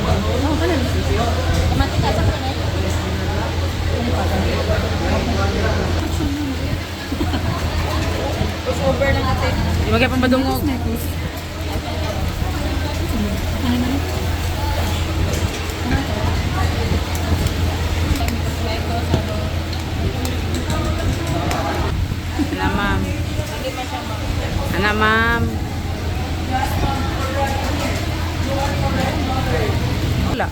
Ano ka na? Kamati ka sa kanay. Over lang natin. Di ba kaya pang badungog? Ano ma'am? Ano ma'am? Wala.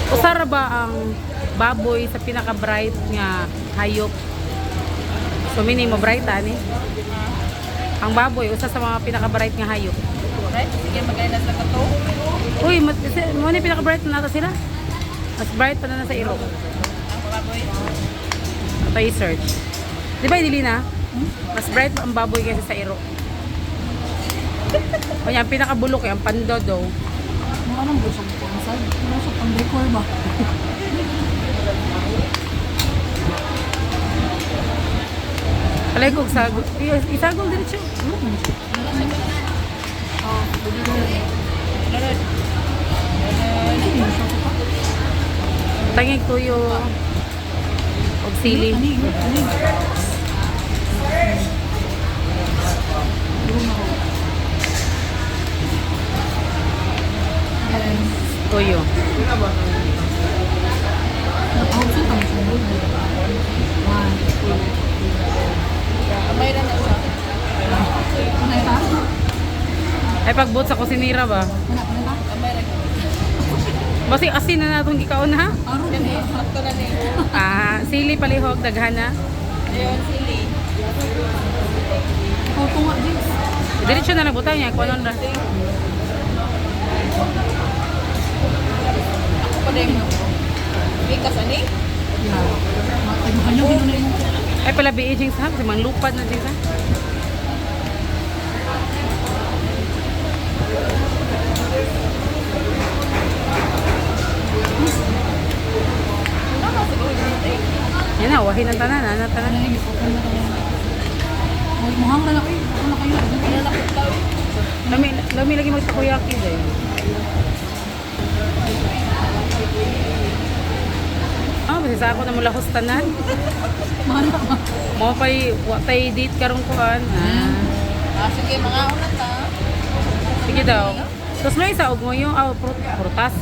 Usara ba ang baboy sa pinaka-bright nga hayop? So, minimo bright, ani? Ang baboy, usa sa mga pinaka-bright nga hayop. Right? Sige, mag-ainas na ka to. Uy, mo ni pinaka-bright na nata sila? Mas bright pa na sa iro. Ang baboy. Ito i-search. Di ba, Idilina? Mas bright ang baboy kaysa sa iro. O yan, pinaka-bulok yung pandodo. Ano anong gusto mo po? Ano sa pang-decor ba? Palay ko, isagol din siya. Tanging tuyo. Og sili. Tuyo. Mayroon na siya. Ay pagbuot sa kusinira ba? Basi asin na natong gikaon ha? Sakto na niya. Ah, sili palihog daghan na. Ayun, sili. Opo nga, Diyos. Diretso na lang butaw niya kuno ra. Ako pa rin. Bikas ani? Ay pala biijing sa si manglupad na din sa. Yan na, wahin ang tanan, ano tanan. Muhang na lang eh. Ano kayo? Lalapit daw eh. Lami lagi magtakoyaki dahil. Ah, basta sa ako na mula hostanan. Mo pa'y watay date karong kuan. Sige, mga unat na. Sige daw. Tapos may isa, og mo yung prutas.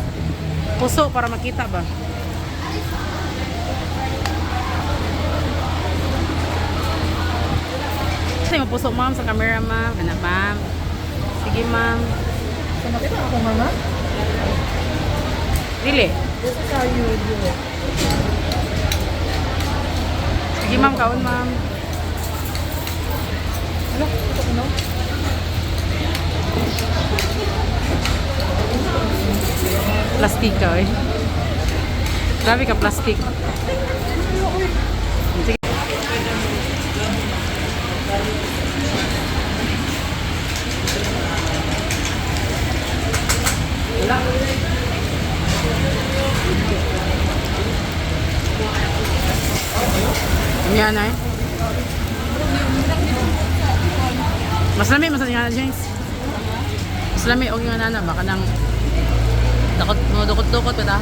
Puso para makita ba? Kasi mapuso ma'am sa camera ma'am. Anak ma'am. Sige ma'am. So, makita ako, mama? Dili. This is how you would do it. Sige ma'am, kaon ma'am. Ano? Ito ko no? Plastic ka eh. Grabe ka plastic. Sige. Yan ay. Mas lami mas nga James. Mas lami og nga nana baka nang dukot-dukot pa ta.